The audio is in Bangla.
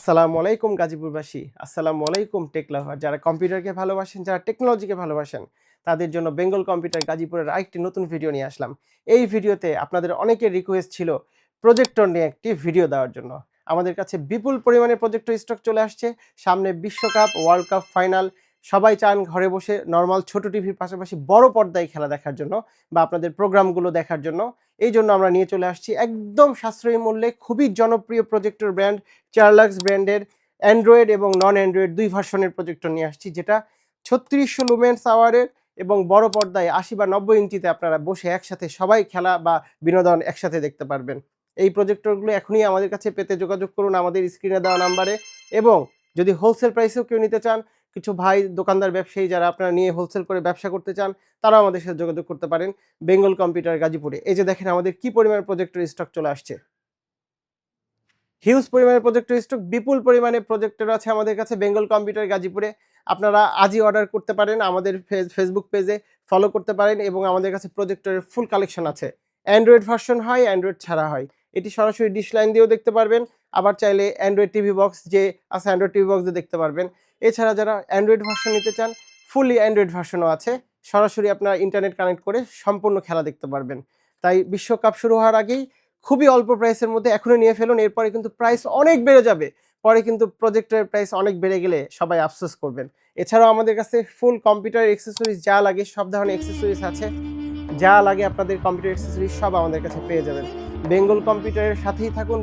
আসসালামু আলাইকুম গাজীপুরবাসী, আসসালামু আলাইকুম টেক লাভার। যারা কম্পিউটারকে ভালোবাসেন, যারা টেকনোলজিকে ভালোবাসেন, তাদের জন্য বেঙ্গল কম্পিউটার গাজীপুরের আরেকটি নতুন ভিডিও নিয়ে আসলাম। এই ভিডিওতে আপনাদের অনেকের রিকোয়েস্ট ছিল প্রজেক্টর নিয়ে একটি ভিডিও দেওয়ার জন্য। আমাদের কাছে বিপুল পরিমাণে প্রজেক্টর স্টক চলে আসছে। সামনে বিশ্বকাপ, ওয়ার্ল্ড কাপ ফাইনাল, সবাই চান ঘরে বসে নরমাল ছোট টিভির পাশাপাশি বড় পর্দায় খেলা দেখার জন্য বা আপনাদের প্রোগ্রামগুলো দেখার জন্য। এইজন্য আমরা নিয়ে চলে আসছি একদম সাশ্রয়ী মূল্যে খুবই জনপ্রিয় প্রজেক্টর ব্র্যান্ড চার্লাক্স ব্র্যান্ডের অ্যান্ড্রয়েড এবং নন অ্যান্ড্রয়েড ২ ভার্সনের প্রজেক্টর নিয়ে আসছি, যেটা ৩৬০০ লুমেন্স আওয়ারের এবং বড় পর্দায় ৮০ বা ৯০ ইঞ্চিতে আপনারা বসে একসাথে সবাই খেলা বা বিনোদন একসাথে দেখতে পারবেন। এই প্রজেক্টরগুলো এখনই আমাদের কাছে পেতে যোগাযোগ করুন আমাদের স্ক্রিনে দেওয়া নাম্বারে। এবং যদি হোলসেল প্রাইসেও কেউ নিতে চান, কিছু ভাই দোকানদার ব্যবসায়ী যারা আপনারা নিয়ে হোলসেল করে ব্যবসা করতে চান, তারাও আমাদের সাথে যোগাযোগ করতে পারেন বেঙ্গল কম্পিউটার গাজীপুরে। এই যে দেখেন আমাদের কি পরিমাণের প্রজেক্টর স্টক চলে আসছে। হিউজ পরিমাণে প্রজেক্টর স্টক, বিপুল পরিমাণে প্রজেক্টর আছে আমাদের কাছে বেঙ্গল কম্পিউটার গাজীপুরে। আপনারা আজই অর্ডার করতে পারেন, আমাদের ফেসবুক পেজে ফলো করতে পারেন এবং আমাদের কাছে প্রজেক্টরের ফুল কালেকশন আছে। অ্যান্ড্রয়েড ভার্সন হয়, অ্যান্ড্রয়েড ছাড়া হয়। এটি সরাসরি ডিশ লাইন দিয়েও দেখতে পারবেন, আবার চাইলে অ্যান্ড্রয়েড টিভি বক্স যে আছে অ্যান্ড্রয়েড টিভি বক্স দিয়ে দেখতে পারবেন। এছাড়া যারা অ্যান্ড্রয়েড ভার্সন নিতে চান, ফুললি অ্যান্ড্রয়েড ভার্সনও আছে। সরাসরি আপনারা ইন্টারনেট কানেক্ট করে সম্পূর্ণ খেলা দেখতে পারবেন। তাই বিশ্বকাপ শুরু হওয়ার আগেই খুবই অল্প প্রাইসের মধ্যে এখনই নিয়ে ফেলুন, এরপরে কিন্তু প্রাইস অনেক বেড়ে যাবে। পরে কিন্তু প্রজেক্টরের প্রাইস অনেক বেড়ে গেলে সবাই আফসোস করবেন। এছাড়াও আমাদের কাছে ফুল কম্পিউটার অ্যাক্সেসরিজ যা লাগে সব ধরনের অ্যাক্সেসরিজ আছে। যা লাগে আপনাদের কম্পিউটার অ্যাক্সেসরিজ সব আমাদের কাছে পেয়ে যাবেন। বেঙ্গল কম্পিউটারের সাথেই থাকুন।